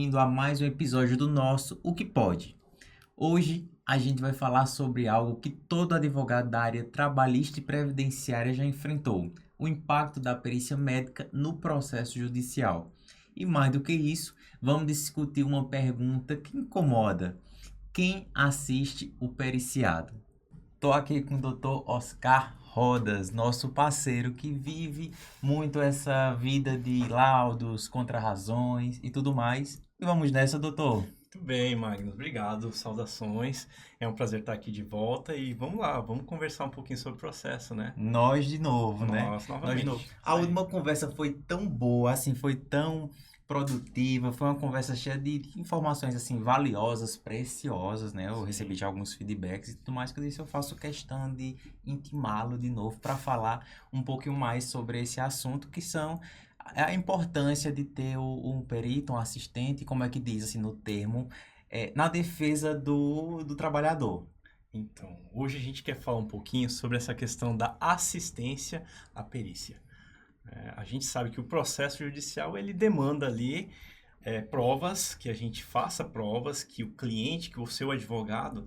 bem-vindo a mais um episódio do nosso O Que Pode. Hoje a gente vai falar sobre algo que todo advogado da área trabalhista e previdenciária já enfrentou: o impacto da perícia médica no processo judicial. E mais do que isso, vamos discutir uma pergunta que incomoda: quem assiste o periciado? Estou aqui com o Dr. Oscar Rodas, nosso parceiro que vive muito essa vida de laudos, contrarrazões e tudo mais. E vamos nessa, doutor. Muito bem, Magnus. Obrigado. Saudações. É um prazer estar aqui de volta e vamos lá, vamos conversar um pouquinho sobre o processo, né? Nós de novo, né? Nós, Nós de novamente. novo. Isso A aí. última conversa foi tão boa, assim, foi tão produtiva, foi uma conversa cheia de informações, assim, valiosas, preciosas, né? Eu recebi já alguns feedbacks e tudo mais, que eu disse, eu faço questão de intimá-lo de novo para falar um pouquinho mais sobre esse assunto, que são a importância de ter um perito, um assistente, como é que diz, assim, no termo, na defesa do trabalhador. Então, hoje a gente quer falar um pouquinho sobre essa questão da assistência à perícia. A gente sabe que o processo judicial ele demanda ali provas, que a gente faça provas, que o cliente, que o seu advogado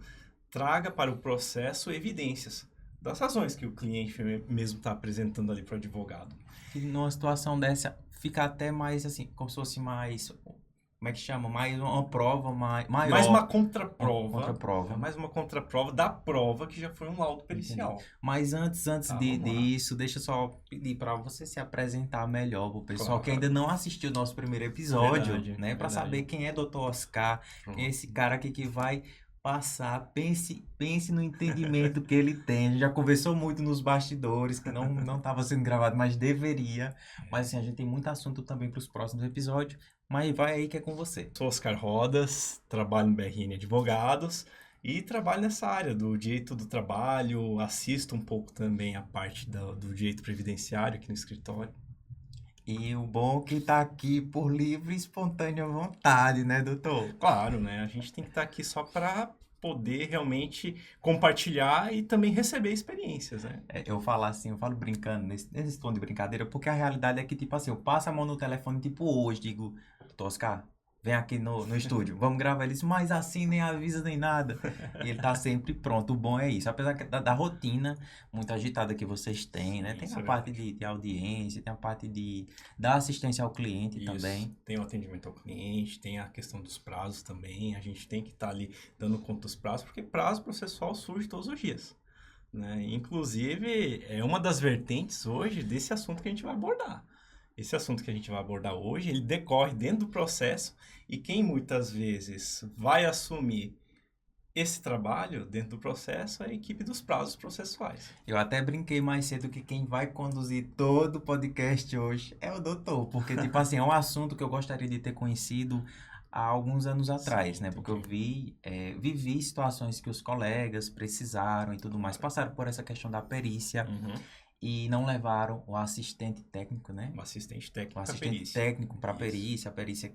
traga para o processo evidências das razões que o cliente mesmo está apresentando ali para o advogado. Que numa situação dessa fica até mais assim, como se fosse mais, como é que chama? Mais uma prova maior. Mais uma Uma contraprova. mais uma contraprova da prova que já foi um laudo Entendi. pericial. Mas antes Tá, de, vamos lá. disso, deixa eu só pedir para você se apresentar melhor pro pessoal que Claro. ainda não assistiu o nosso primeiro episódio, Verdade, né? Para verdade. saber quem é Dr. Oscar, Pronto. quem é esse cara aqui que vai passar, pense no entendimento que ele tem. A gente já conversou muito nos bastidores, que não estava sendo gravado, mas deveria. Mas assim, a gente tem muito assunto também para os próximos episódios. Mas vai aí que é com você. Sou Oscar Rodas, trabalho no BRN Advogados e trabalho nessa área do direito do trabalho, assisto um pouco também a parte do direito previdenciário aqui no escritório. E o bom é que tá aqui por livre e espontânea vontade, né, doutor? Claro, né? A gente tem que estar aqui só para poder realmente compartilhar e também receber experiências, né? Eu falo assim, eu falo brincando, nesse tom de brincadeira, porque a realidade é que, tipo assim, eu passo a mão no telefone, tipo hoje, digo, doutor Oscar, vem aqui no estúdio, vamos gravar. Ele disse, mas assim nem avisa nem nada. E ele tá sempre pronto, o bom é isso. Apesar da rotina muito agitada que vocês têm, né? Sim, Tem isso a é parte verdade. de audiência, tem a parte da assistência ao cliente Isso. também. Tem o atendimento ao cliente, tem a questão dos prazos também. A gente tem que estar ali dando conta dos prazos, porque prazo processual surge todos os dias, né? Inclusive, é uma das vertentes hoje desse assunto que a gente vai abordar. Esse assunto que a gente vai abordar hoje, ele decorre dentro do processo e quem muitas vezes vai assumir esse trabalho dentro do processo é a equipe dos prazos processuais. Eu até brinquei mais cedo que quem vai conduzir todo o podcast hoje é o doutor, porque, tipo assim, é um assunto que eu gostaria de ter conhecido há alguns anos atrás, Sim, né? Porque eu vivi situações que os colegas precisaram e tudo mais, passaram por essa questão da perícia e não levaram o assistente técnico, né? Um assistente técnico O para assistente perícia. técnico para Isso. a perícia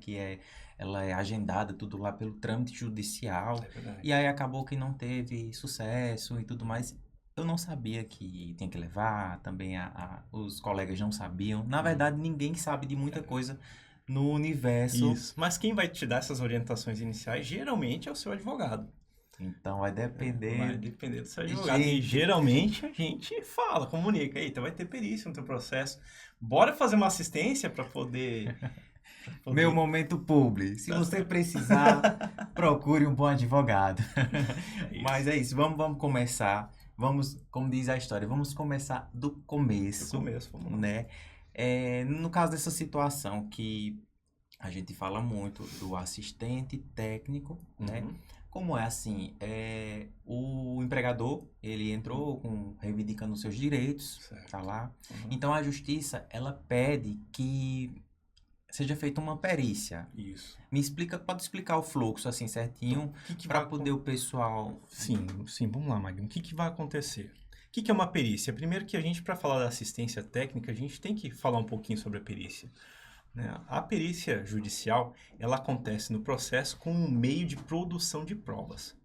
ela é agendada tudo lá pelo trâmite judicial. É verdade. E aí acabou que não teve sucesso e tudo mais. Eu não sabia que tinha que levar, também os colegas não sabiam. Na verdade, ninguém sabe de muita coisa no universo. Isso. Mas quem vai te dar essas orientações iniciais geralmente é o seu advogado. Então vai depender. Vai depender do seu advogado. E geralmente a gente fala, comunica. Eita, vai ter perícia no teu processo. Bora fazer uma assistência para poder. Meu momento publi. Se você precisar, procure um bom advogado. Mas é isso, vamos começar. Vamos, como diz a história, vamos começar do começo. Do começo, vamos lá. Né? No caso dessa situação que a gente fala muito do assistente técnico, né? Como é assim, o empregador, ele entrou reivindicando os seus direitos, Certo. tá lá. Então a justiça, ela pede que seja feita uma perícia. Isso. Pode explicar o fluxo assim certinho, para poder o pessoal... Sim, vamos lá, Magno. O que vai acontecer? O que é uma perícia? Primeiro que a gente, para falar da assistência técnica, a gente tem que falar um pouquinho sobre a perícia. A perícia judicial, ela acontece no processo como um meio de produção de provas.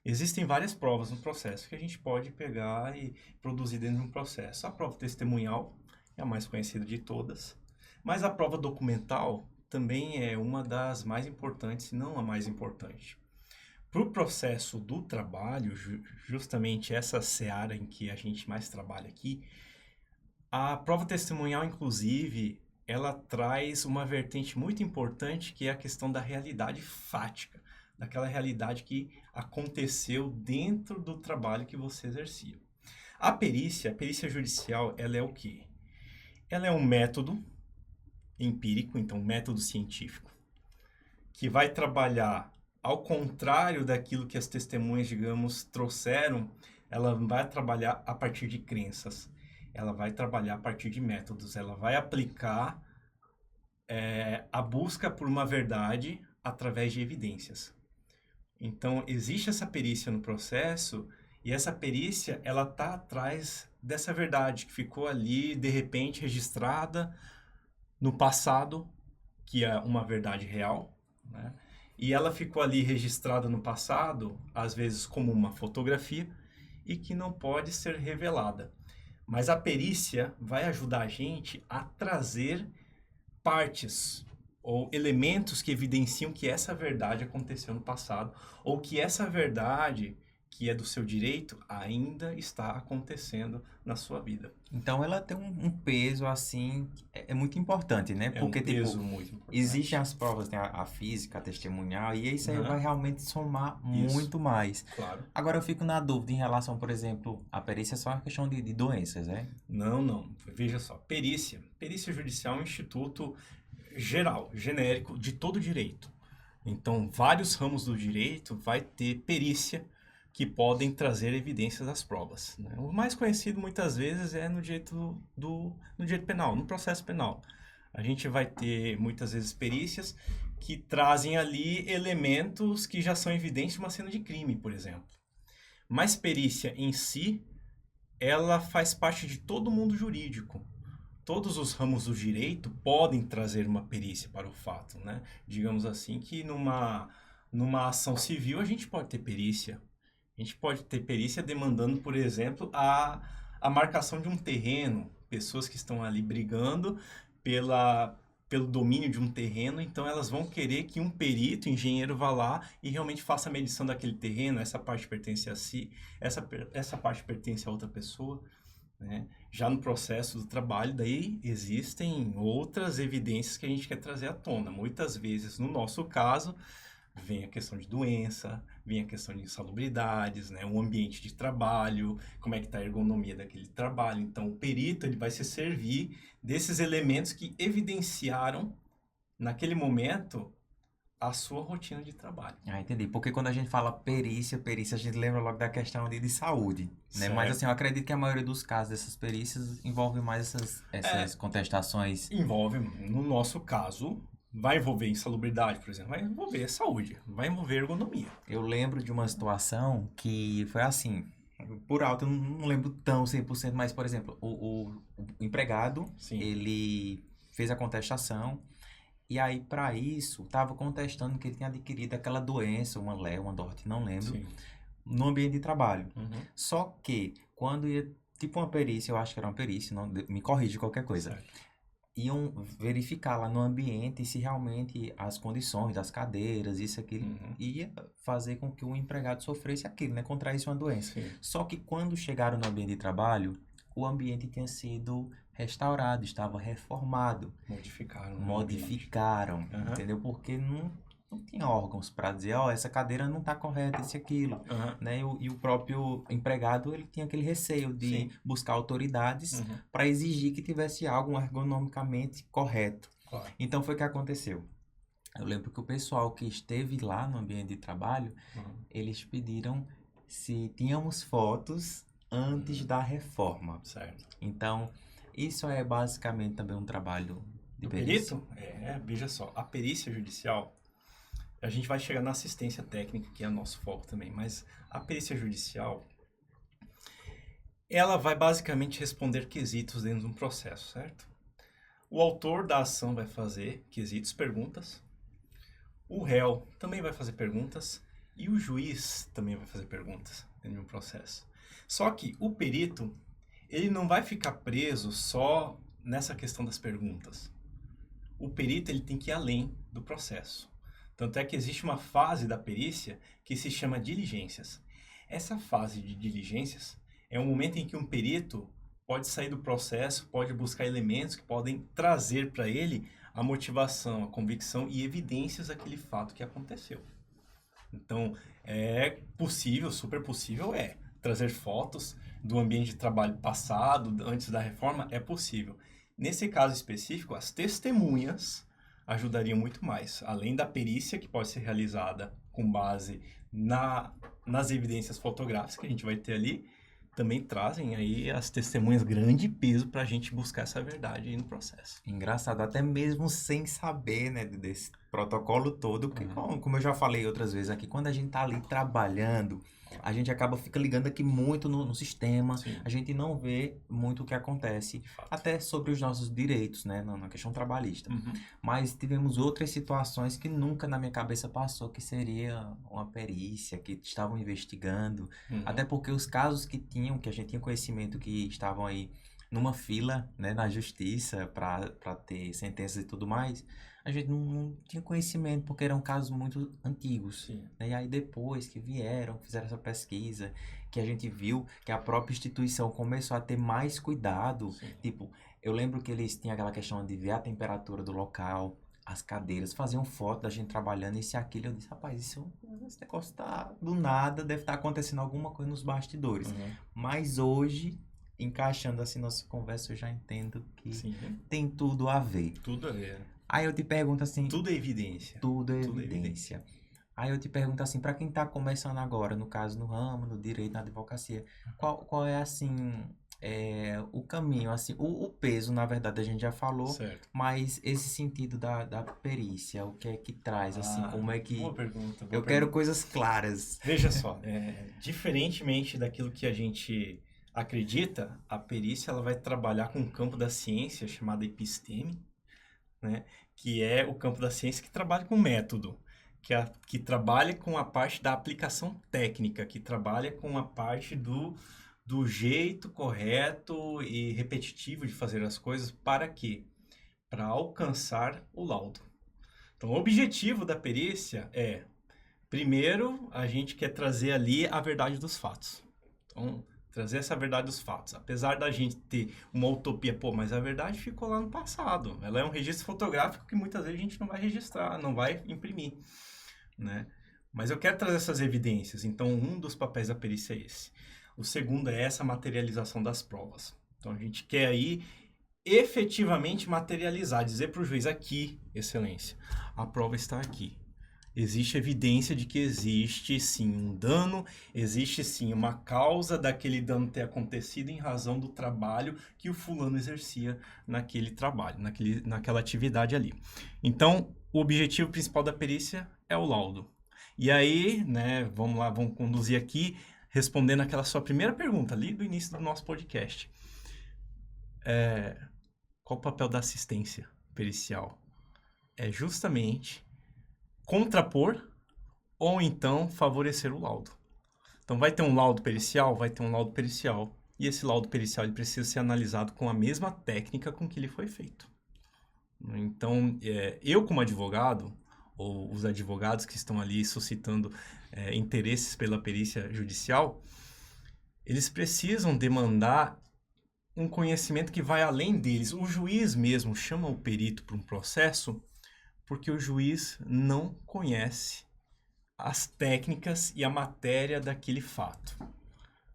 Existem várias provas no processo que a gente pode pegar e produzir dentro de um processo. A prova testemunhal é a mais conhecida de todas, mas a prova documental também é uma das mais importantes, se não a mais importante. Para o processo do trabalho, justamente essa seara em que a gente mais trabalha aqui, a prova testemunhal, inclusive, ela traz uma vertente muito importante que é a questão da realidade fática, daquela realidade que aconteceu dentro do trabalho que você exercia. A perícia judicial, ela é o quê? Ela é um método empírico, então um método científico, que vai trabalhar ao contrário daquilo que as testemunhas, digamos, trouxeram. Ela vai trabalhar a partir de crenças, ela vai trabalhar a partir de métodos, ela vai aplicar a busca por uma verdade através de evidências. Então, existe essa perícia no processo e essa perícia, ela está atrás dessa verdade que ficou ali, de repente, registrada no passado, que é uma verdade real, né? E ela ficou ali registrada no passado, às vezes como uma fotografia, e que não pode ser revelada. Mas a perícia vai ajudar a gente a trazer partes ou elementos que evidenciam que essa verdade aconteceu no passado, ou que essa verdade, que é do seu direito, ainda está acontecendo na sua vida. Então ela tem um peso assim, é muito importante, né? É Porque um peso tipo, muito importante. existem as provas, tem a física, a testemunhal, e isso aí Uhum. vai realmente somar Isso. muito mais. Claro. Agora eu fico na dúvida em relação, por exemplo, a perícia é só uma questão de doenças, né? Não. Veja só. Perícia. Perícia judicial é um instituto geral, genérico, de todo o direito. Então, vários ramos do direito vai ter perícia que podem trazer evidências às provas, né? O mais conhecido muitas vezes é no direito no direito penal, no processo penal. A gente vai ter muitas vezes perícias que trazem ali elementos que já são evidentes de uma cena de crime, por exemplo. Mas perícia em si, ela faz parte de todo o mundo jurídico. Todos os ramos do direito podem trazer uma perícia para o fato, né? Digamos assim que numa ação civil a gente pode ter perícia. A gente pode ter perícia demandando, por exemplo, a marcação de um terreno. Pessoas que estão ali brigando pelo domínio de um terreno, então elas vão querer que um perito, engenheiro, vá lá e realmente faça a medição daquele terreno. Essa parte pertence a si, essa parte pertence a outra pessoa, né? Já no processo do trabalho, daí existem outras evidências que a gente quer trazer à tona. Muitas vezes, no nosso caso, vem a questão de doença, vem a questão de insalubridades, né? O ambiente de trabalho, como é que está a ergonomia daquele trabalho. Então, o perito ele vai se servir desses elementos que evidenciaram, naquele momento, a sua rotina de trabalho. Ah, entendi. Porque quando a gente fala perícia, a gente lembra logo da questão de saúde, né? Certo. Mas assim, eu acredito que a maioria dos casos dessas perícias envolve mais essas contestações. Envolve, no nosso caso, vai envolver insalubridade, por exemplo, vai envolver saúde, vai envolver ergonomia. Eu lembro de uma situação que foi assim, por alto, eu não lembro tão 100%, mas, por exemplo, o empregado, Sim. ele fez a contestação, e aí, para isso, estava contestando que ele tinha adquirido aquela doença, uma LEO, uma DORT, não lembro, Sim. no ambiente de trabalho. Uhum. Só que, quando ia, tipo uma perícia, eu acho que era uma perícia, não, me corrige qualquer coisa, Certo. iam verificar lá no ambiente se realmente as condições das cadeiras, isso, aquilo, Uhum. ia fazer com que o empregado sofresse aquilo, né? Contraísse uma doença. Sim. Só que quando chegaram no ambiente de trabalho, o ambiente tinha sido restaurado, estava reformado. Modificaram. o Modificaram, Aham. entendeu? Porque não tinha órgãos para dizer, ó, essa cadeira não está correta, isso e aquilo, ambiente. Aham. né? E o próprio empregado, ele tinha aquele receio de Sim. buscar autoridades Uhum. para exigir que tivesse algo ergonomicamente correto. Claro. Então foi o que aconteceu. Eu lembro que o pessoal que esteve lá no ambiente de trabalho, Uhum. eles pediram se tínhamos fotos antes da reforma. Certo. Então, isso é basicamente também um trabalho de Do perícia. perito? Veja só, a perícia judicial, a gente vai chegar na assistência técnica, que é o nosso foco também, mas a perícia judicial, ela vai basicamente responder quesitos dentro de um processo, certo? O autor da ação vai fazer quesitos, perguntas, o réu também vai fazer perguntas e o juiz também vai fazer perguntas dentro de um processo. Só que o perito, ele não vai ficar preso só nessa questão das perguntas. o perito ele tem que ir além do processo. Tanto é que existe uma fase da perícia que se chama diligências. Essa fase de diligências é o momento em que um perito pode sair do processo, pode buscar elementos que podem trazer para ele a motivação, a convicção e evidências daquele fato que aconteceu. Então, é possível, super possível, trazer fotos do ambiente de trabalho passado, antes da reforma, é possível. Nesse caso específico, as testemunhas ajudariam muito mais. Além da perícia, que pode ser realizada com base nas evidências fotográficas que a gente vai ter ali, também trazem aí as testemunhas grande peso para a gente buscar essa verdade aí no processo. Engraçado, até mesmo sem saber, né, desse protocolo todo, porque como eu já falei outras vezes aqui, quando a gente tá ali trabalhando, a gente fica ligando aqui muito no sistema, Sim. a gente não vê muito o que acontece, até sobre os nossos direitos, né, na questão trabalhista. Mas tivemos outras situações que nunca na minha cabeça passou, que seria uma perícia, que estavam investigando, até porque os casos que a gente tinha conhecimento que estavam aí numa fila, né, na justiça para ter sentenças e tudo mais, a gente não tinha conhecimento porque eram casos muito antigos. Sim. Né? E aí depois que fizeram essa pesquisa, que a gente viu que a própria instituição começou a ter mais cuidado. Sim. Tipo, eu lembro que eles tinham aquela questão de ver a temperatura do local, as cadeiras, faziam foto da gente trabalhando, isso e aquilo. Eu disse, rapaz, esse negócio tá do nada, deve estar acontecendo alguma coisa nos bastidores. Mas hoje, encaixando assim nossa conversa, eu já entendo que tem tudo a ver. Tudo a ver. Aí eu te pergunto assim... Tudo é evidência. Tudo é evidência. Aí eu te pergunto assim, para quem tá começando agora, no caso no ramo, no direito, na advocacia, qual é assim... o caminho, assim, o peso, na verdade, a gente já falou, certo. Mas esse sentido da perícia, o que é que traz, assim, como é que... Boa pergunta. Eu quero coisas claras. Veja só, diferentemente daquilo que a gente acredita, a perícia ela vai trabalhar com um campo da ciência chamado episteme, né? Que é o campo da ciência que trabalha com método, que trabalha com a parte da aplicação técnica, que trabalha com a parte do jeito correto e repetitivo de fazer as coisas. Para quê? Para alcançar o laudo. Então, o objetivo da perícia primeiro, a gente quer trazer ali a verdade dos fatos. Então, trazer essa verdade dos fatos. Apesar da gente ter uma utopia, mas a verdade ficou lá no passado. Ela é um registro fotográfico que muitas vezes a gente não vai registrar, não vai imprimir, né? Mas eu quero trazer essas evidências. Então, um dos papéis da perícia é esse. O segundo é essa materialização das provas. Então, a gente quer aí efetivamente materializar, dizer para o juiz aqui, excelência, a prova está aqui. Existe evidência de que existe sim um dano, existe sim uma causa daquele dano ter acontecido em razão do trabalho que o fulano exercia naquele trabalho, naquela atividade ali. Então, o objetivo principal da perícia é o laudo. E aí, né, vamos conduzir aqui, respondendo aquela sua primeira pergunta ali do início do nosso podcast. Qual o papel da assistência pericial? É justamente contrapor ou então favorecer o laudo. Então, vai ter um laudo pericial? Vai ter um laudo pericial. E esse laudo pericial ele precisa ser analisado com a mesma técnica com que ele foi feito. Então, eu como advogado, ou os advogados que estão ali suscitando interesses pela perícia judicial, eles precisam demandar um conhecimento que vai além deles. O juiz mesmo chama o perito para um processo porque o juiz não conhece as técnicas e a matéria daquele fato.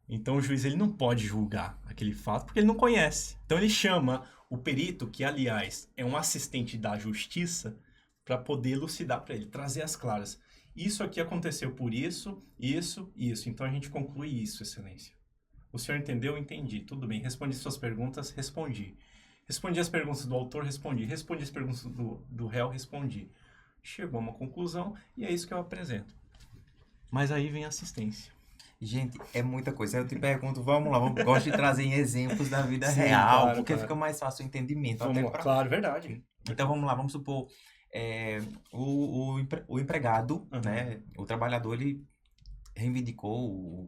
Então, o juiz ele não pode julgar aquele fato porque ele não conhece. Então, ele chama o perito, que, aliás, é um assistente da justiça, para poder elucidar para ele, trazer as claras. Isso aqui aconteceu por isso, isso, isso. Então, a gente conclui isso, excelência. O senhor entendeu? Entendi. Tudo bem. Respondi suas perguntas? Respondi. Respondi as perguntas do autor, respondi. Respondi as perguntas do réu, respondi. Chegou a uma conclusão e é isso que eu apresento. Mas aí vem a assistência. Gente, é muita coisa. Eu te pergunto, vamos lá, gosto de trazer exemplos da vida real, claro, porque fica mais fácil o entendimento. Claro, verdade. Então vamos lá, vamos supor, o empregado, né, o trabalhador, ele reivindicou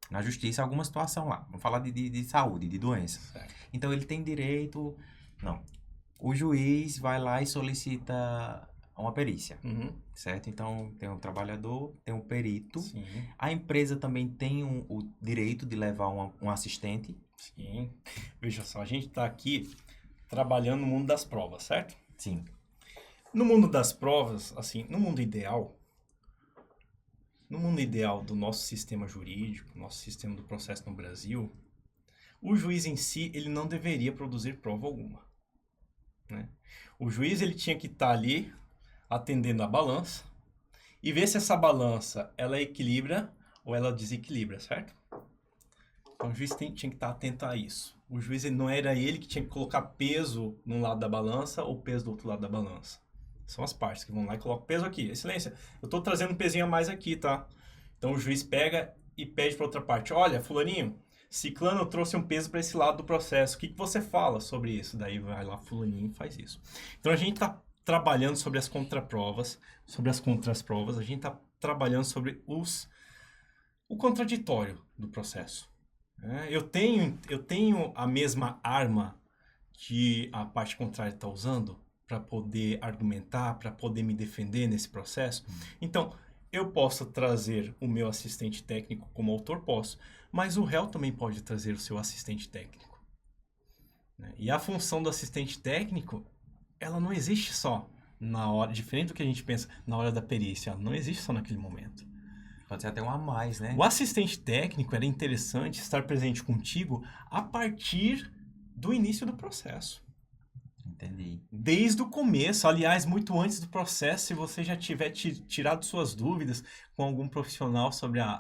na justiça alguma situação lá. Vamos falar de saúde, de doença. Certo. Então ele tem direito... Não. o juiz vai lá e solicita uma perícia, Uhum. certo? Então, tem um trabalhador, tem um perito. Sim, A empresa também tem o direito de levar um assistente. sim. Veja só, a gente está aqui trabalhando no mundo das provas, certo? Sim. No mundo das provas, assim, no mundo ideal do nosso sistema jurídico, nosso sistema do processo no Brasil, o juiz em si, ele não deveria produzir prova alguma, né? O juiz, ele tinha que estar ali atendendo a balança e ver se essa balança, ela equilibra ou ela desequilibra, certo? Então, o juiz tinha que estar atento a isso. O juiz, não era ele que tinha que colocar peso num lado da balança ou peso do outro lado da balança. São as partes que vão lá e colocam peso aqui. Excelência, eu estou trazendo um pezinho a mais aqui, tá? Então, o juiz pega e pede para outra parte. Olha, fulaninho, ciclano trouxe um peso para esse lado do processo. O que você fala sobre isso? Daí vai lá, fulaninho, e faz isso. Então, a gente está trabalhando sobre as contraprovas, sobre as contraprovas. A gente está trabalhando sobre o contraditório do processo. Eu tenho a mesma arma que a parte contrária está usando para poder argumentar, para poder me defender nesse processo. Então, eu posso trazer o meu assistente técnico como autor, posso, mas o réu também pode trazer o seu assistente técnico, né? E a função do assistente técnico, ela não existe só na hora, diferente do que a gente pensa, na hora da perícia, ela não existe só naquele momento. Pode ser até um a mais, né? O assistente técnico era interessante estar presente contigo a partir do início do processo. Entendi. Desde o começo, aliás, muito antes do processo, se você já tiver tirado suas dúvidas com algum profissional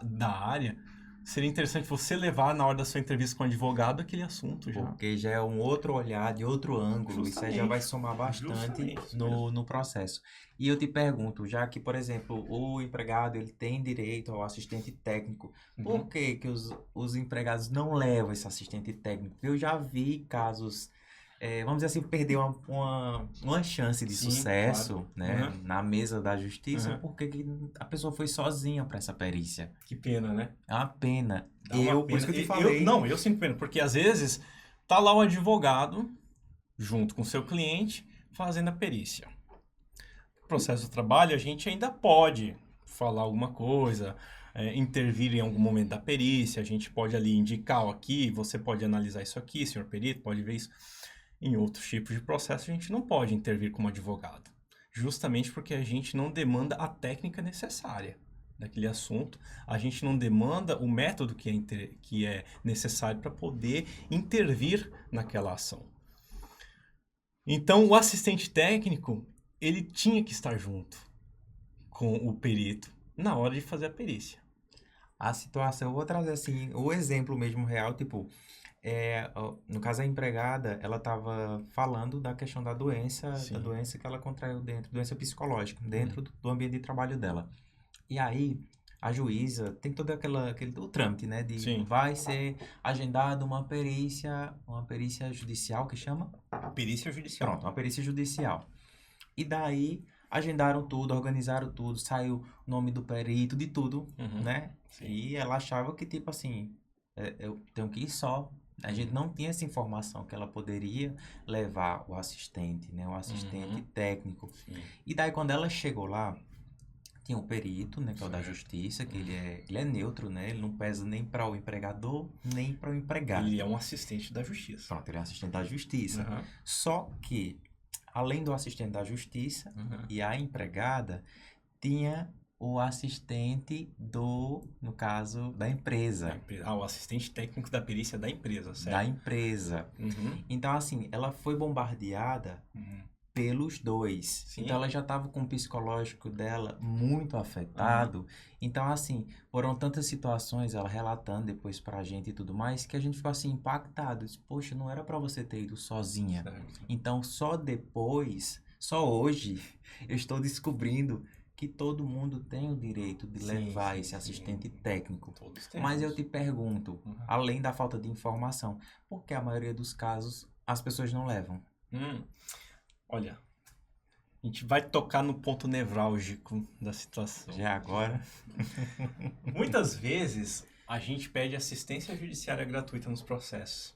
da área, seria interessante você levar na hora da sua entrevista com o advogado aquele assunto já. Porque já é um outro olhar, de outro ângulo. Isso aí já vai somar bastante no processo. E eu te pergunto, já que, por exemplo, o empregado ele tem direito ao assistente técnico, por que que os empregados não levam esse assistente técnico? Eu já vi casos, vamos dizer assim, perder uma chance de Sim, sucesso, claro. né, na mesa da justiça, Uhum. porque que a pessoa foi sozinha para essa perícia. Que pena, né? É uma pena. Dá uma Por isso que eu te pena. falei. Eu sinto pena, porque às vezes tá lá o advogado, junto com o seu cliente, fazendo a perícia. No processo do trabalho, a gente ainda pode falar alguma coisa, intervir em algum momento da perícia, a gente pode ali indicar, ó, aqui, você pode analisar isso aqui, senhor perito, pode ver isso. Em outros tipos de processo, a gente não pode intervir como advogado, justamente porque a gente não demanda a técnica necessária daquele assunto, a gente não demanda o método que é necessário para poder intervir naquela ação. Então, o assistente técnico, ele tinha que estar junto com o perito na hora de fazer a perícia. A situação, eu vou trazer assim, o exemplo mesmo real, tipo, no caso a empregada, ela estava falando da questão da doença que ela contraiu doença psicológica, dentro do ambiente de trabalho dela. E aí, a juíza tem todo o trâmite, né, vai ser agendada uma perícia judicial, que chama? Perícia judicial. Pronto, uma perícia judicial. E daí, agendaram tudo, organizaram tudo, saiu o nome do perito, de tudo, né? Sim. E ela achava que, tipo assim, eu tenho que ir só. A gente não tinha essa informação que ela poderia levar o assistente, né? O assistente técnico. Sim. E daí, quando ela chegou lá, tinha um perito, né? Que é o da justiça, que ele é neutro, né? Ele não pesa nem para o empregador, nem para o empregado. Ele é um assistente da justiça. Pronto, ele é um assistente da justiça. Só que, além do assistente da justiça e a empregada, tinha o assistente no caso, da empresa. O assistente técnico da perícia da empresa, certo? Da empresa. Então, assim, ela foi bombardeada pelos dois. Sim. Então, ela já estava com o psicológico dela muito afetado. Então, assim, foram tantas situações, ela relatando depois pra gente e tudo mais, que a gente ficou, assim, impactado. Disse, poxa, não era pra você ter ido sozinha. Certo. Então, só hoje, eu estou descobrindo que todo mundo tem o direito de levar esse assistente técnico. Todos temos. Mas eu te pergunto, além da falta de informação, por que a maioria dos casos as pessoas não levam? Olha, a gente vai tocar no ponto nevrálgico da situação. Já agora? Muitas vezes a gente pede assistência judiciária gratuita nos processos.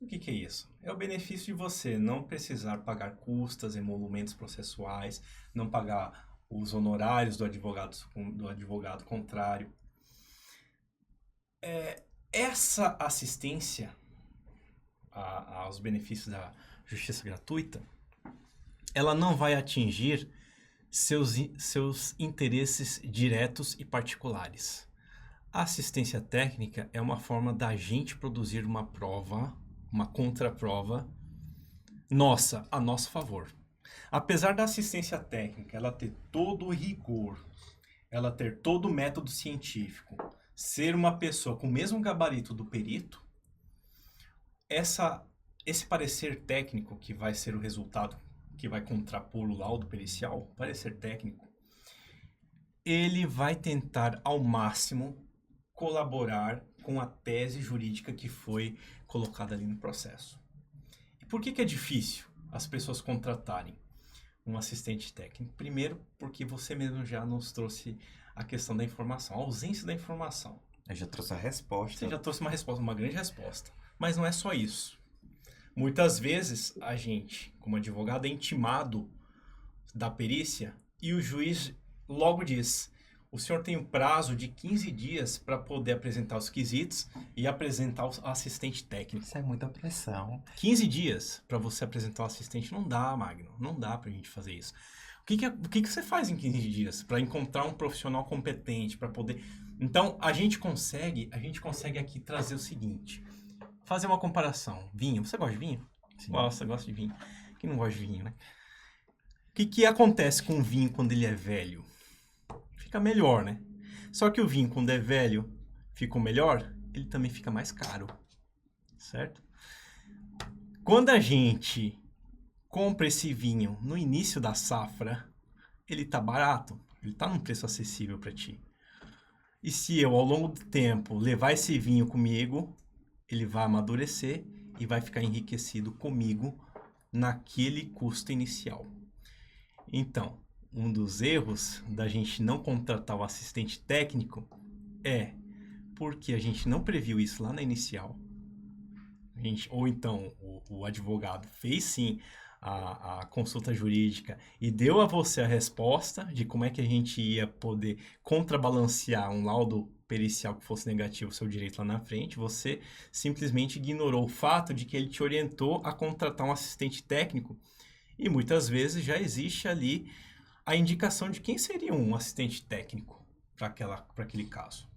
O que é isso? É o benefício de você não precisar pagar custas, emolumentos processuais, não pagar os honorários do advogado contrário. Essa assistência aos benefícios da justiça gratuita, ela não vai atingir seus interesses diretos e particulares. A assistência técnica é uma forma da gente produzir uma prova, uma contraprova nossa, a nosso favor. Apesar da assistência técnica ela ter todo o rigor, ela ter todo o método científico, ser uma pessoa com o mesmo gabarito do perito, esse parecer técnico que vai ser o resultado, que vai contrapor o laudo pericial, parecer técnico, ele vai tentar ao máximo colaborar com a tese jurídica que foi colocada ali no processo. E por que é difícil as pessoas contratarem um assistente técnico? Primeiro, porque você mesmo já nos trouxe a questão da informação, a ausência da informação. Eu já trouxe a resposta. Você já trouxe uma resposta, uma grande resposta. Mas não é só isso. Muitas vezes a gente, como advogado, é intimado da perícia e o juiz logo diz: o senhor tem um prazo de 15 dias para poder apresentar os quesitos e apresentar o assistente técnico. Isso é muita pressão. 15 dias para você apresentar o assistente não dá, Magno. Não dá para a gente fazer isso. O que você faz em 15 dias para encontrar um profissional competente, para poder... Então, a gente consegue aqui trazer o seguinte, fazer uma comparação. Vinho, você gosta de vinho? Sim. Gosta de vinho. Quem não gosta de vinho, né? O que acontece com o vinho quando ele é velho? Fica melhor, né? Só que o vinho, quando é velho, fica melhor, ele também fica mais caro, certo? Quando a gente compra esse vinho no início da safra, ele tá barato, ele tá num preço acessível para ti. E se eu, ao longo do tempo, levar esse vinho comigo, ele vai amadurecer e vai ficar enriquecido comigo naquele custo inicial. Então, um dos erros da gente não contratar o assistente técnico é porque a gente não previu isso lá na inicial. Ou então o advogado fez sim a consulta jurídica e deu a você a resposta de como é que a gente ia poder contrabalancear um laudo pericial que fosse negativo, seu direito lá na frente. Você simplesmente ignorou o fato de que ele te orientou a contratar um assistente técnico e muitas vezes já existe ali a indicação de quem seria um assistente técnico para aquele caso.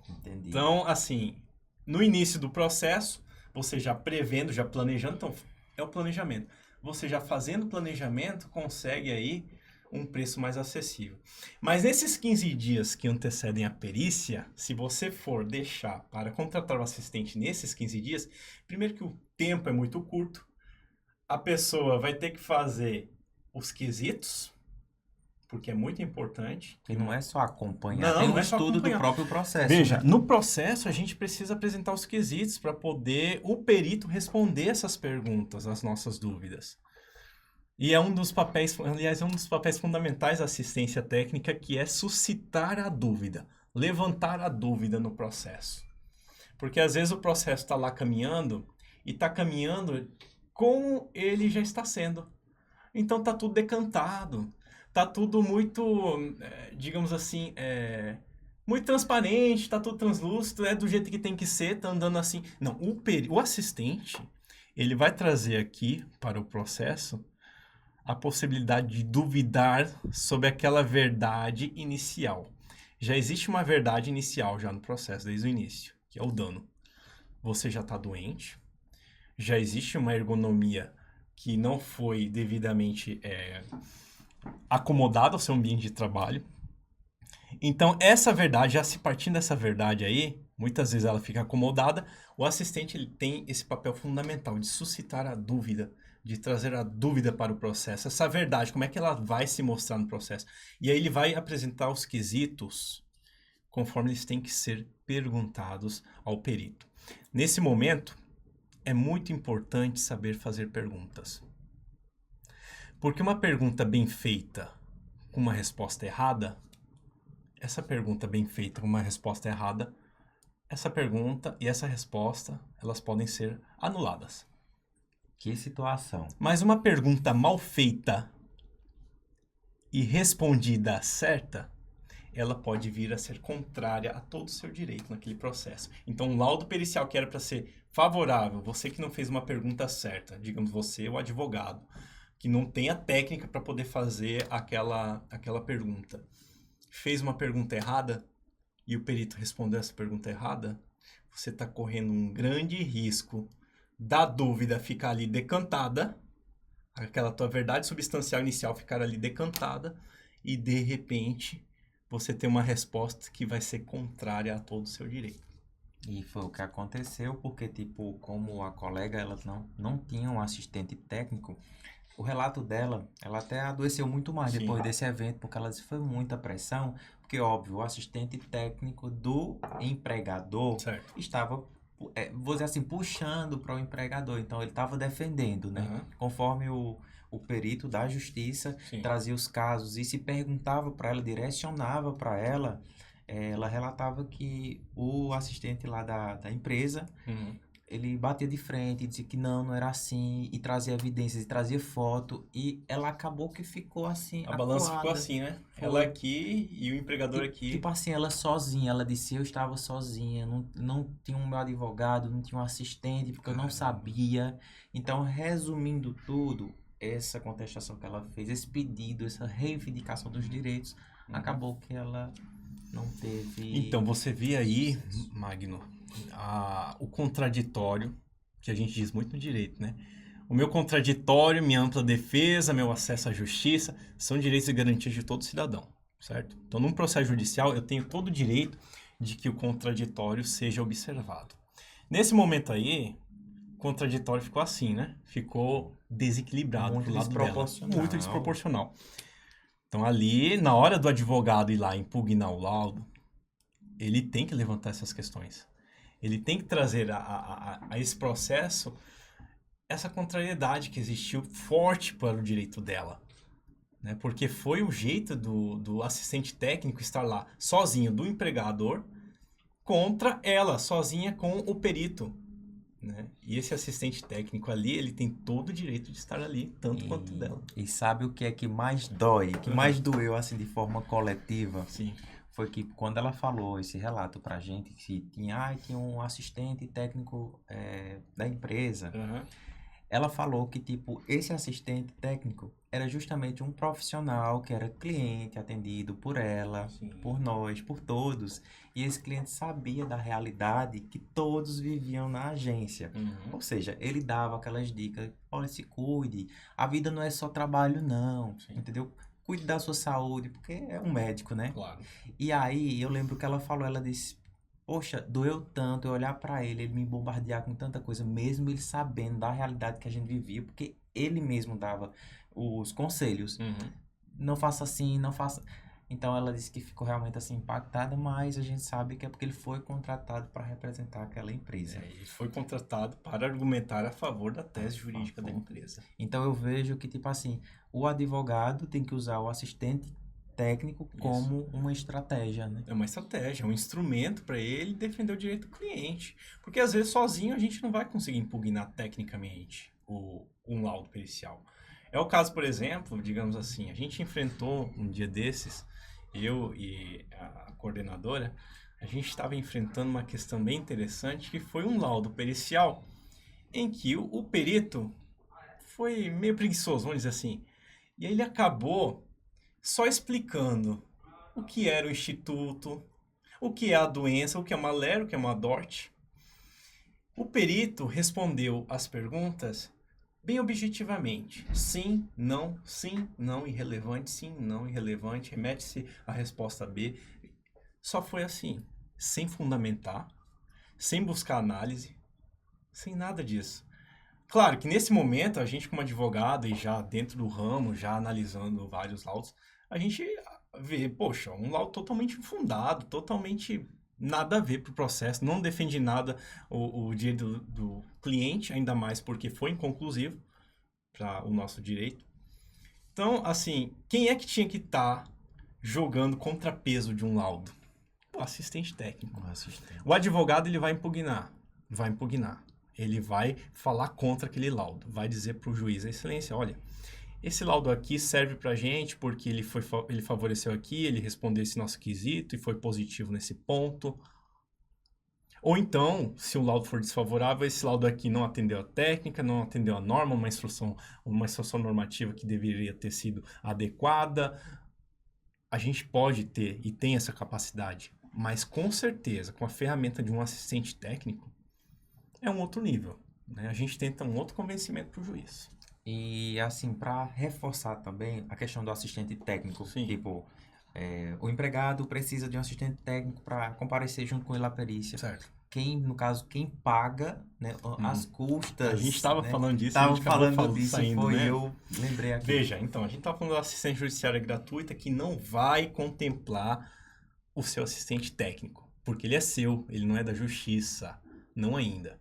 Entendi. Então, assim, no início do processo, você já prevendo, já planejando, então é o planejamento. Você já fazendo planejamento, consegue aí um preço mais acessível. Mas nesses 15 dias que antecedem a perícia, se você for deixar para contratar o assistente nesses 15 dias, primeiro que o tempo é muito curto, a pessoa vai ter que fazer os quesitos, porque é muito importante. E não é só acompanhar, Não, tem não um é só estudo acompanhar. do próprio processo. Veja, né? no processo a gente precisa apresentar os quesitos para poder o perito responder essas perguntas, as nossas dúvidas. E é um dos papéis, aliás, é um dos papéis fundamentais da assistência técnica, que é suscitar a dúvida, levantar a dúvida no processo. Porque às vezes o processo está lá caminhando e está caminhando como ele já está sendo. Então está tudo decantado. Tá tudo muito, digamos assim, muito transparente, tá tudo translúcido, é do jeito que tem que ser, tá andando assim. Não, o assistente, ele vai trazer aqui para o processo a possibilidade de duvidar sobre aquela verdade inicial. Já existe uma verdade inicial já no processo, desde o início, que é o dano. Você já está doente, já existe uma ergonomia que não foi devidamente acomodado ao seu ambiente de trabalho. Então, essa verdade, já se partindo dessa verdade aí, muitas vezes ela fica acomodada, o assistente ele tem esse papel fundamental de suscitar a dúvida, de trazer a dúvida para o processo. Essa verdade, como é que ela vai se mostrar no processo? E aí ele vai apresentar os quesitos conforme eles têm que ser perguntados ao perito. Nesse momento, é muito importante saber fazer perguntas. Porque uma pergunta bem feita com uma resposta errada, essa pergunta bem feita com uma resposta errada essa pergunta e essa resposta, elas podem ser anuladas. Que situação. Mas uma pergunta mal feita e respondida certa, ela pode vir a ser contrária a todo o seu direito naquele processo. Então, um laudo pericial que era para ser favorável, você que não fez uma pergunta certa, digamos você, o advogado, que não tem a técnica para poder fazer aquela pergunta, fez uma pergunta errada e o perito respondeu essa pergunta errada, você está correndo um grande risco da dúvida ficar ali decantada, aquela tua verdade substancial inicial ficar ali decantada e, de repente, você ter uma resposta que vai ser contrária a todo o seu direito. E foi o que aconteceu, porque, tipo, como a colega, ela não tinha um assistente técnico, o relato dela, ela até adoeceu muito mais Sim. depois desse evento, porque ela disse que foi muita pressão, porque, óbvio, o assistente técnico do empregador Certo. estava, vou dizer assim, puxando para o empregador, então ele estava defendendo, né? Uhum. Conforme o perito da justiça Sim. trazia os casos e se perguntava para ela, direcionava para ela, ela relatava que o assistente lá da empresa, Uhum. ele batia de frente e dizia que não era assim, e trazia evidências, e trazia foto, e ela acabou que ficou assim, A balança ficou acuada. assim, né? Foi. Ela aqui e o empregador aqui. Tipo assim, ela sozinha, ela disse, eu estava sozinha, não tinha um meu advogado, não tinha um assistente, porque eu não sabia. Então, resumindo tudo, essa contestação que ela fez, esse pedido, essa reivindicação dos direitos, acabou que ela não teve... Então, você vê aí, Magno, o contraditório, que a gente diz muito no direito, né? O meu contraditório, minha ampla defesa, meu acesso à justiça, são direitos e garantias de todo cidadão, certo? Então, num processo judicial, eu tenho todo o direito de que o contraditório seja observado. Nesse momento aí, o contraditório ficou assim, né? Ficou desequilibrado Muito pro lado desproporcional. dela. Muito desproporcional. Então, ali, na hora do advogado ir lá impugnar o laudo, ele tem que levantar essas questões. Ele tem que trazer a esse processo essa contrariedade que existiu forte para o direito dela. Né? Porque foi o jeito do assistente técnico estar lá sozinho do empregador contra ela, sozinha com o perito. Né? E esse assistente técnico ali, ele tem todo o direito de estar ali, tanto quanto dela. E sabe o que é que mais dói, que mais doeu assim de forma coletiva? Sim. Foi que quando ela falou esse relato pra gente, que tinha um assistente técnico da empresa, ela falou que, tipo, esse assistente técnico era justamente um profissional que era cliente atendido por ela, Sim. por nós, por todos. E esse cliente sabia da realidade que todos viviam na agência. Ou seja, ele dava aquelas dicas, olha, se cuide, a vida não é só trabalho não, entendeu? Cuide da sua saúde, porque é um médico, né? Claro. E aí, eu lembro que ela falou, ela disse, poxa, doeu tanto eu olhar pra ele me bombardear com tanta coisa, mesmo ele sabendo da realidade que a gente vivia, porque ele mesmo dava os conselhos. Não faça assim, não faça... Então, ela disse que ficou realmente assim impactada, mas a gente sabe que é porque ele foi contratado para representar aquela empresa. Ele foi contratado para argumentar a favor da tese jurídica da empresa. Então, eu vejo que, tipo assim, o advogado tem que usar o assistente técnico como uma estratégia, né? É uma estratégia, é um instrumento para ele defender o direito do cliente. Porque às vezes sozinho a gente não vai conseguir impugnar tecnicamente um laudo pericial. É o caso, por exemplo, digamos assim, a gente enfrentou um dia desses, eu e a coordenadora, a gente estava enfrentando uma questão bem interessante, que foi um laudo pericial em que o perito foi meio preguiçoso, vamos dizer assim. E aí ele acabou só explicando o que era o instituto, o que é a doença, o que é uma LER, o que é uma DORT. O perito respondeu as perguntas bem objetivamente. Sim, não, irrelevante, sim, não, irrelevante, remete-se à resposta B. Só foi assim, sem fundamentar, sem buscar análise, sem nada disso. Claro que nesse momento, a gente como advogado e já dentro do ramo, já analisando vários laudos, a gente vê, poxa, um laudo totalmente infundado, totalmente nada a ver para o processo, não defende nada o direito do cliente, ainda mais porque foi inconclusivo para o nosso direito. Então, assim, quem é que tinha que estar jogando contrapeso de um laudo? O assistente técnico. Um assistente. O advogado, ele vai impugnar. Ele vai falar contra aquele laudo. Vai dizer para o juiz, excelência, olha, esse laudo aqui serve para a gente porque ele favoreceu aqui, ele respondeu esse nosso quesito e foi positivo nesse ponto. Ou então, se o laudo for desfavorável, esse laudo aqui não atendeu a técnica, não atendeu a norma, uma instrução normativa que deveria ter sido adequada. A gente pode ter e tem essa capacidade, mas com certeza, com a ferramenta de um assistente técnico, é um outro nível, né? A gente tenta um outro convencimento para o juiz. E assim, para reforçar também a questão do assistente técnico, Sim. tipo, o empregado precisa de um assistente técnico para comparecer junto com ele à perícia. Certo. No caso, quem paga, né, as custas... A gente estava né, falando disso, tava a gente acabou falando disso, saindo, foi né? eu lembrei aqui. Veja, então, a gente está falando da assistência judiciária gratuita que não vai contemplar o seu assistente técnico, porque ele é seu, ele não é da justiça, não ainda.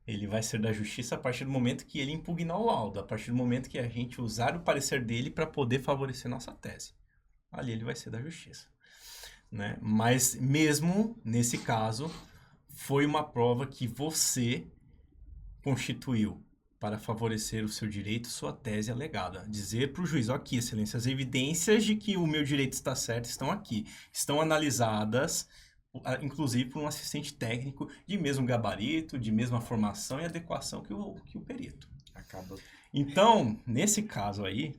Ele vai ser da justiça a partir do momento que ele impugnar o laudo, a partir do momento que a gente usar o parecer dele para poder favorecer nossa tese. Ali ele vai ser da justiça, né? Mas mesmo nesse caso, foi uma prova que você constituiu para favorecer o seu direito, sua tese alegada. Dizer para o juiz, aqui, excelência, as evidências de que o meu direito está certo estão aqui. Estão analisadas, inclusive por um assistente técnico de mesmo gabarito, de mesma formação e adequação que o perito. Acaba. Então, nesse caso aí,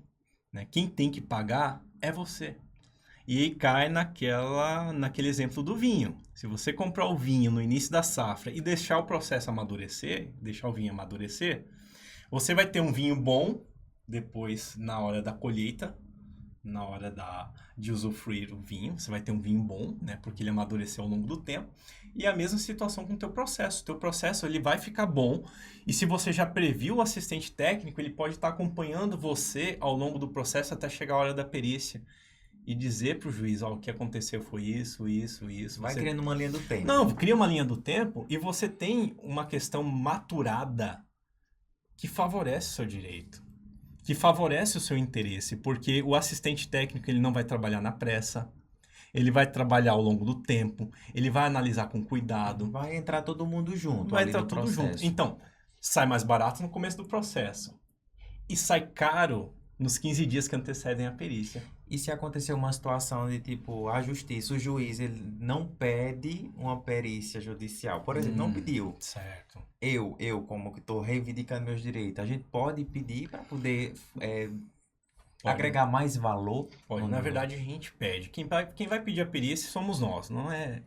né, quem tem que pagar é você. E aí cai naquele exemplo do vinho. Se você comprar o vinho no início da safra e deixar o processo amadurecer, deixar o vinho amadurecer, você vai ter um vinho bom depois, na hora da colheita, na hora de usufruir o vinho. Você vai ter um vinho bom, né? Porque ele amadureceu ao longo do tempo. E a mesma situação com o teu processo. O teu processo ele vai ficar bom. E se você já previu o assistente técnico, ele pode estar acompanhando você ao longo do processo até chegar a hora da perícia. E dizer para o juiz, o que aconteceu foi isso. Vai criando uma linha do tempo. Não, cria uma linha do tempo e você tem uma questão maturada que favorece o seu direito, que favorece o seu interesse, porque o assistente técnico ele não vai trabalhar na pressa, ele vai trabalhar ao longo do tempo, ele vai analisar com cuidado. Vai entrar todo mundo junto. Vai ali entrar no tudo processo. junto. Então, sai mais barato no começo do processo e sai caro nos 15 dias que antecedem a perícia. E se acontecer uma situação de tipo, a justiça, o juiz, ele não pede uma perícia judicial, por exemplo, não pediu. Certo. Eu como que estou reivindicando meus direitos, a gente pode pedir para poder agregar mais valor? Pode. Na verdade, a gente pede. Quem vai pedir a perícia somos nós, não é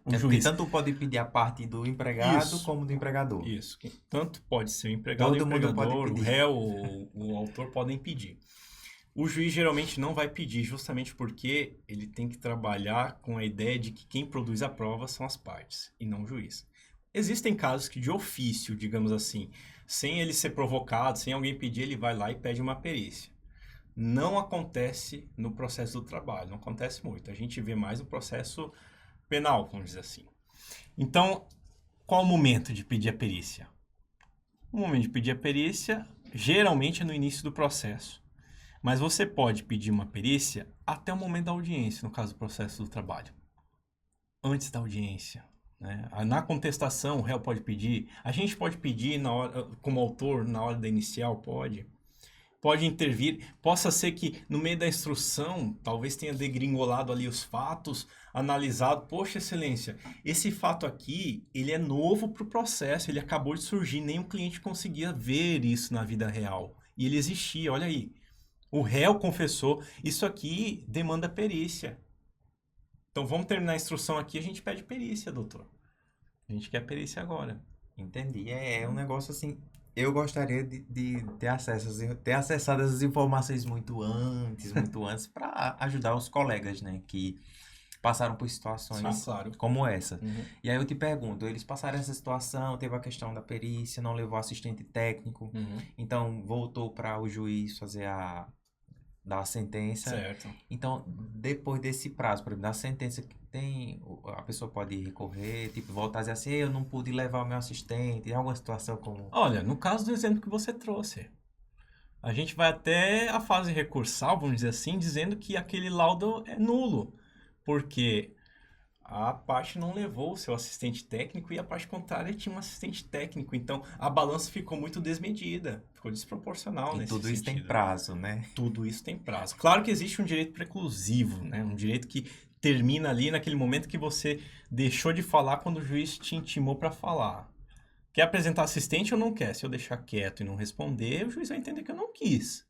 o Porque juiz. tanto pode pedir a parte do empregado Isso. como do empregador. Isso. Tanto pode ser o empregado, Todo o mundo empregador, pode o pedir. réu, o autor podem pedir. O juiz geralmente não vai pedir, justamente porque ele tem que trabalhar com a ideia de que quem produz a prova são as partes, e não o juiz. Existem casos que de ofício, digamos assim, sem ele ser provocado, sem alguém pedir, ele vai lá e pede uma perícia. Não acontece no processo do trabalho, não acontece muito. A gente vê mais no processo penal, vamos dizer assim. Então, qual o momento de pedir a perícia? O momento de pedir a perícia, geralmente é no início do processo. Mas você pode pedir uma perícia até o momento da audiência, no caso do processo do trabalho. Antes da audiência, né? Na contestação, o réu pode pedir. A gente pode pedir, na hora, como autor, na hora da inicial, pode intervir. Possa ser que no meio da instrução, talvez tenha degringolado ali os fatos, analisado. Poxa, excelência, esse fato aqui, ele é novo para o processo, ele acabou de surgir, nenhum cliente conseguia ver isso na vida real. E ele existia, olha aí. O réu confessou, isso aqui demanda perícia. Então vamos terminar a instrução aqui, a gente pede perícia, doutor. A gente quer perícia agora. Entendi. É um negócio assim. Eu gostaria de ter acessado essas informações muito antes para ajudar os colegas, né, que passaram por situações Claro. como essa. Uhum. E aí eu te pergunto, eles passaram essa situação, teve a questão da perícia, não levou assistente técnico, então voltou para o juiz dar a sentença. Certo. Então, depois desse prazo, por exemplo, da sentença que tem, a pessoa pode recorrer, tipo, voltar a dizer assim, eu não pude levar o meu assistente, em alguma situação como... Olha, no caso do exemplo que você trouxe, a gente vai até a fase recursal, vamos dizer assim, dizendo que aquele laudo é nulo, porque a parte não levou o seu assistente técnico e a parte contrária tinha um assistente técnico. Então, a balança ficou muito desmedida, ficou desproporcional E nesse tudo isso tem sentido. prazo, né? Tudo isso tem prazo. Claro que existe um direito preclusivo, né? Um direito que termina ali naquele momento que você deixou de falar quando o juiz te intimou para falar. Quer apresentar assistente ou não quer? Se eu deixar quieto e não responder, o juiz vai entender que eu não quis.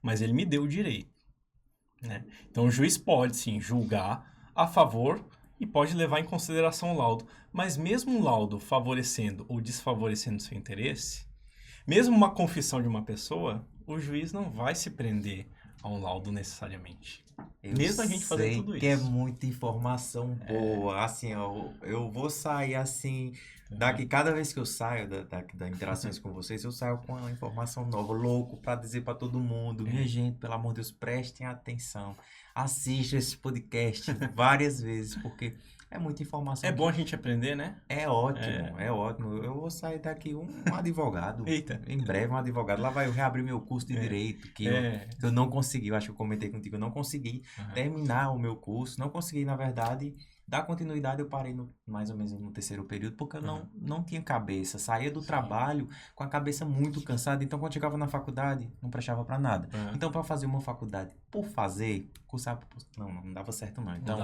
Mas ele me deu o direito, né? Então, o juiz pode, sim, julgar a favor e pode levar em consideração o laudo. Mas mesmo um laudo favorecendo ou desfavorecendo seu interesse, mesmo uma confissão de uma pessoa, o juiz não vai se prender a um laudo necessariamente. Mesmo a gente fazendo tudo Que é isso. muita informação boa. Assim, eu vou sair assim. Daqui, cada vez que eu saio da interações com vocês, eu saio com uma informação nova, louco, para dizer para todo mundo. Minha gente, pelo amor de Deus, prestem atenção. Assista esse podcast várias vezes, porque é muita informação. É bom a gente aprender, né? É ótimo, é ótimo. Eu vou sair daqui um advogado. Eita. Em breve, um advogado. Lá vai eu reabrir meu curso de direito, que eu não consegui. Eu acho que eu comentei contigo, eu não consegui terminar o meu curso. Não consegui, na verdade, dar continuidade. Eu parei mais ou menos no terceiro período, porque eu não tinha cabeça. Saía do trabalho com a cabeça muito cansada. Então, quando chegava na faculdade, não prestava para nada. Então, para fazer uma faculdade por fazer, cursar, não dava certo não. Então,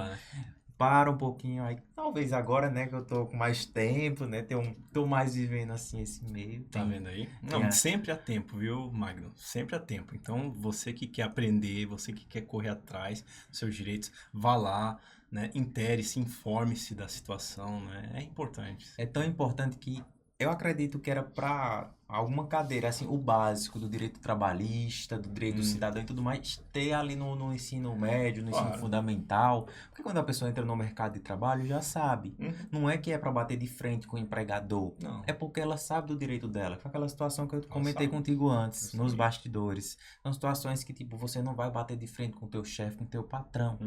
para um pouquinho aí, talvez agora, né, que eu tô com mais tempo, né, tô mais vivendo assim esse meio. Tá vendo aí? Não, sempre há tempo, viu, Magno? Sempre há tempo. Então, você que quer aprender, você que quer correr atrás dos seus direitos, vá lá, né, intere-se, informe-se da situação, né? É importante. É tão importante que eu acredito que era para alguma cadeira, assim, o básico do direito trabalhista, do direito do cidadão e tudo mais, ter ali no ensino médio, no ensino fundamental. Porque quando a pessoa entra no mercado de trabalho, já sabe. Não é que é para bater de frente com o empregador. Não. É porque ela sabe do direito dela. Foi aquela situação que eu comentei contigo antes, nos bastidores. São situações que, tipo, você não vai bater de frente com o teu chefe, com o teu patrão.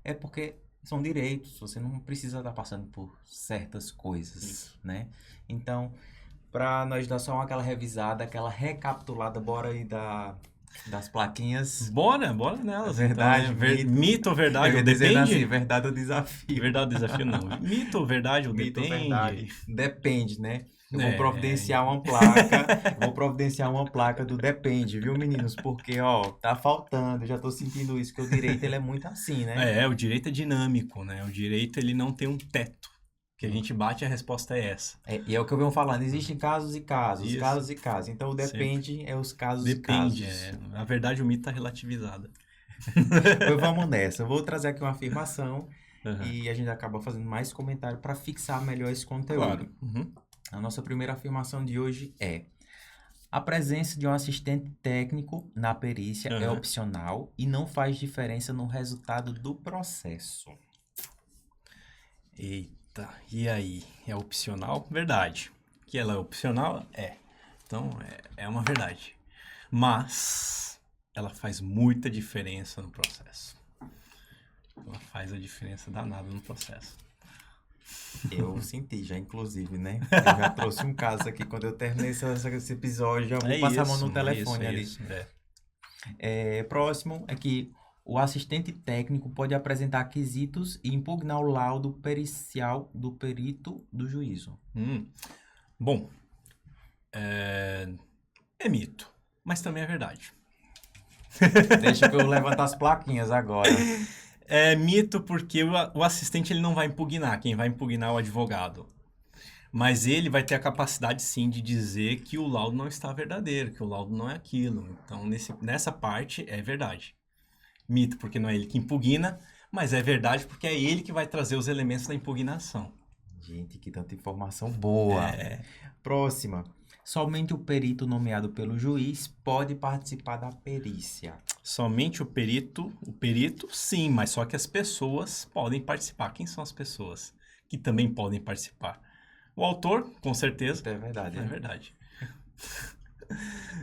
É porque são direitos, você não precisa estar passando por certas coisas, né? Então, para nós dar só aquela revisada, aquela recapitulada, bora aí das plaquinhas. Bora nelas. Verdade, então, mito ou verdade, ou depende? assim, verdade ou desafio. Verdade ou desafio, não. Mito ou verdade, ou mito depende? Verdade. Depende, né? Eu vou providenciar uma placa, do depende, viu, meninos? Porque, ó, tá faltando, eu já tô sentindo isso, que o direito, ele é muito assim, né? O direito é dinâmico, né? O direito, ele não tem um teto. Que a gente bate, a resposta é essa. E é o que eu venho falando, existem casos e casos, Isso. casos e casos. Então, o depende Sempre. É os casos Depende, e casos. Na verdade, o mito tá relativizado. Pois vamos nessa. Eu vou trazer aqui uma afirmação e a gente acaba fazendo mais comentário para fixar melhor esse conteúdo. Claro. A nossa primeira afirmação de hoje é: a presença de um assistente técnico na perícia é opcional e não faz diferença no resultado do processo. Eita, e aí? É opcional? Verdade. Que ela é opcional? É. Então, é uma verdade. Mas ela faz muita diferença no processo. Ela faz a diferença danada no processo. Eu senti já, inclusive, né? Eu já trouxe um caso aqui. Quando eu terminei esse episódio, já vou passar a mão no telefone ali. Próximo é que o assistente técnico pode apresentar quesitos e impugnar o laudo pericial do perito do juízo. Bom, é mito, mas também é verdade. Deixa que eu levantar as plaquinhas agora. É mito porque o assistente ele não vai impugnar, quem vai impugnar é o advogado. Mas ele vai ter a capacidade, sim, de dizer que o laudo não está verdadeiro, que o laudo não é aquilo. Então, nessa parte, é verdade. Mito, porque não é ele que impugna, mas é verdade porque é ele que vai trazer os elementos da impugnação. Gente, que tanta informação boa. Próxima. Somente o perito nomeado pelo juiz pode participar da perícia. Somente o perito, sim, mas só que as pessoas podem participar. Quem são as pessoas que também podem participar? O autor, com certeza. É verdade. É verdade.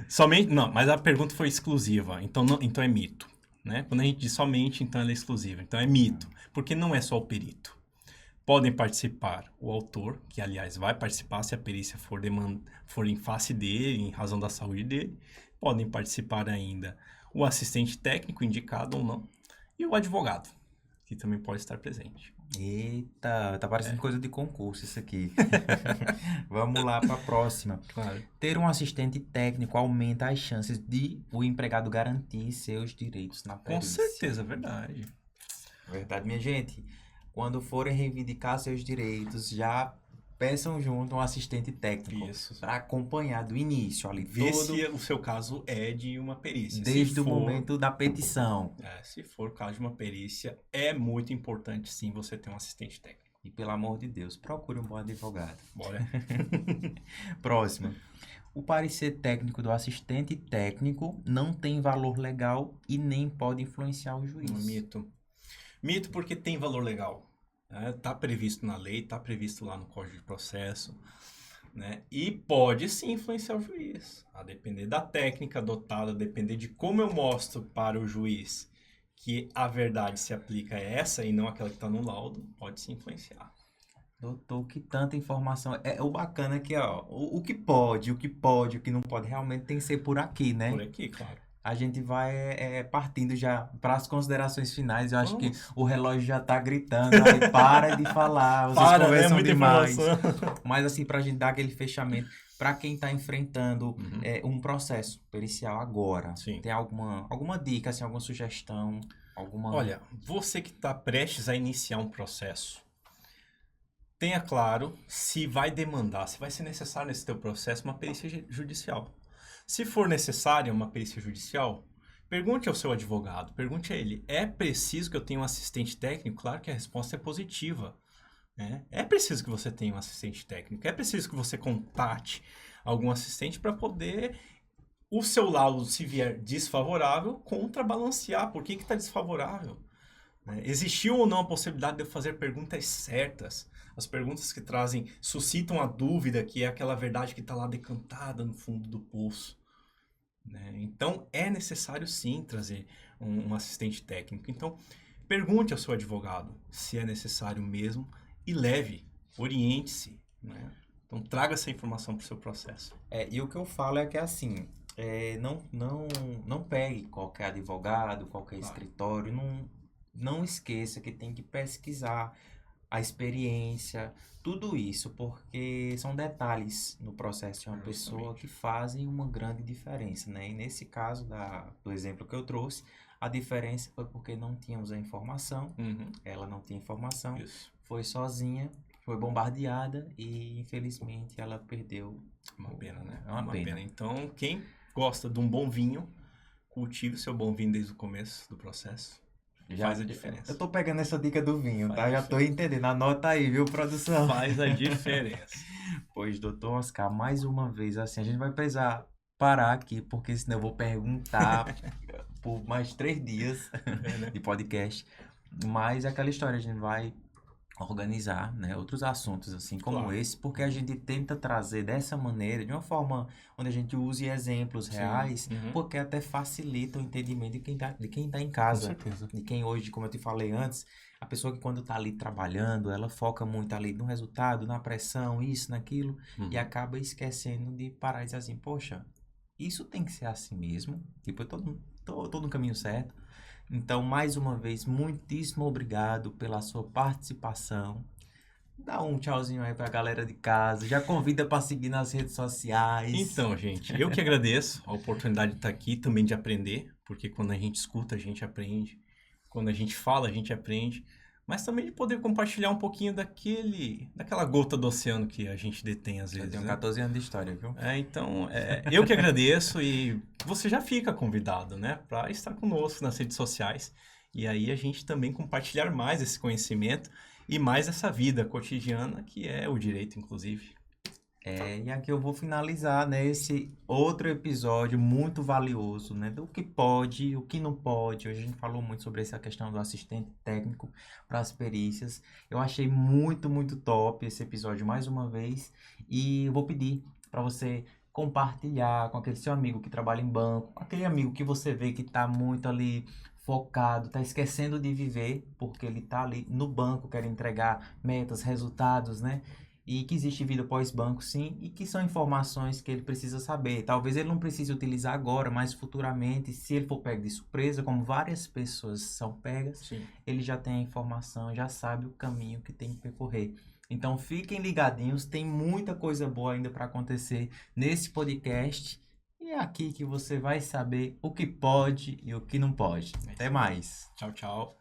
Somente, não, mas a pergunta foi exclusiva, então é mito. Né? Quando a gente diz somente, então ela é exclusiva. Então é mito, porque não é só o perito. Podem participar o autor, que aliás vai participar se a perícia for em face dele, em razão da saúde dele. Podem participar ainda o assistente técnico, indicado ou não, e o advogado, que também pode estar presente. Eita, tá parecendo coisa de concurso isso aqui. Vamos lá para a próxima. Claro. Ter um assistente técnico aumenta as chances de o empregado garantir seus direitos na Com perícia. certeza, verdade. Verdade, minha gente. Quando forem reivindicar seus direitos, já peçam junto um assistente técnico Isso. para acompanhar do início ali Vê todo, se o seu caso é de uma perícia. desde Se o for, momento da petição. se for caso de uma perícia, é muito importante sim você ter um assistente técnico. E pelo amor de Deus, procure um bom advogado. Bora. Próxima. O parecer técnico do assistente técnico não tem valor legal e nem pode influenciar o juiz. Mito. Mito porque tem valor legal. Tá previsto na lei, tá previsto lá no Código de Processo, né? E pode sim influenciar o juiz. A depender da técnica adotada, a depender de como eu mostro para o juiz que a verdade se aplica a essa e não aquela que está no laudo, pode se influenciar. Doutor, que tanta informação. É o bacana que, ó, o que pode, o que não pode, realmente tem que ser por aqui, né? Por aqui, claro. A gente vai partindo já para as considerações finais. Eu acho que Vamos. o relógio já tá gritando. Aí para de falar, vocês Para, né? conversam Muita demais. informação. Mas assim, para a gente dar aquele fechamento, para quem está enfrentando Uhum. um processo pericial agora, Sim. tem alguma dica, assim, alguma sugestão, alguma... Olha, você que está prestes a iniciar um processo, tenha claro se vai demandar, se vai ser necessário nesse teu processo uma perícia judicial. Se for necessária uma perícia judicial, pergunte ao seu advogado, pergunte a ele, é preciso que eu tenha um assistente técnico? Claro que a resposta é positiva, né? É preciso que você tenha um assistente técnico, é preciso que você contate algum assistente para poder o seu laudo, se vier desfavorável, contrabalancear. Por que está desfavorável? Existiu ou não a possibilidade de eu fazer perguntas certas? As perguntas que suscitam a dúvida, que é aquela verdade que está lá decantada no fundo do poço. Então, é necessário sim trazer um assistente técnico. Então, pergunte ao seu advogado se é necessário mesmo e leve, oriente-se. Então, traga essa informação para o seu processo. E o que eu falo é que assim, não pegue qualquer advogado, qualquer escritório, não esqueça que tem que pesquisar a experiência, tudo isso, porque são detalhes no processo de uma pessoa que fazem uma grande diferença, né? E nesse caso do exemplo que eu trouxe, a diferença foi porque não tínhamos a informação, ela não tinha informação, Isso. foi sozinha, foi bombardeada e infelizmente ela perdeu. Uma pena, né? É uma pena. Então, quem gosta de um bom vinho, cultive o seu bom vinho desde o começo do processo. Faz a diferença. Eu tô pegando essa dica do vinho, Faz tá? Já tô entendendo. Anota aí, viu, produção? Faz a diferença. Pois, doutor Oscar, mais uma vez, assim, a gente vai precisar parar aqui, porque senão eu vou perguntar por mais 3 dias de podcast. Mas é aquela história, a gente vai organizar, né, outros assuntos assim como Claro. esse, porque a gente tenta trazer dessa maneira, de uma forma onde a gente use exemplos reais, porque até facilita o entendimento de quem tá em casa, Com certeza. de quem hoje, como eu te falei antes, a pessoa que quando tá ali trabalhando, ela foca muito ali no resultado, na pressão, isso, naquilo, e acaba esquecendo de parar e dizer assim, poxa, isso tem que ser assim mesmo, tipo, eu tô no caminho certo. Então, mais uma vez, muitíssimo obrigado pela sua participação. Dá um tchauzinho aí pra galera de casa. Já convida para seguir nas redes sociais. Então, gente, eu que agradeço a oportunidade de estar aqui, também de aprender, porque quando a gente escuta, a gente aprende. Quando a gente fala, a gente aprende. Mas também de poder compartilhar um pouquinho daquela gota do oceano que a gente detém às vezes. Eu tenho 14 anos de história, viu? Então, eu que agradeço e você já fica convidado, né, para estar conosco nas redes sociais. E aí a gente também compartilhar mais esse conhecimento e mais essa vida cotidiana que é o direito, inclusive. E aqui eu vou finalizar, né, esse outro episódio muito valioso, né, do que pode, o que não pode. Hoje a gente falou muito sobre essa questão do assistente técnico para as perícias. Eu achei muito, muito top esse episódio mais uma vez e eu vou pedir para você compartilhar com aquele seu amigo que trabalha em banco, aquele amigo que você vê que está muito ali focado, está esquecendo de viver porque ele está ali no banco, quer entregar metas, resultados, né? e que existe vida pós-banco, sim, e que são informações que ele precisa saber. Talvez ele não precise utilizar agora, mas futuramente, se ele for pego de surpresa, como várias pessoas são pegas, Sim. ele já tem a informação, já sabe o caminho que tem que percorrer. Então fiquem ligadinhos, tem muita coisa boa ainda para acontecer nesse podcast. E é aqui que você vai saber o que pode e o que não pode. Até mais. Tchau, tchau.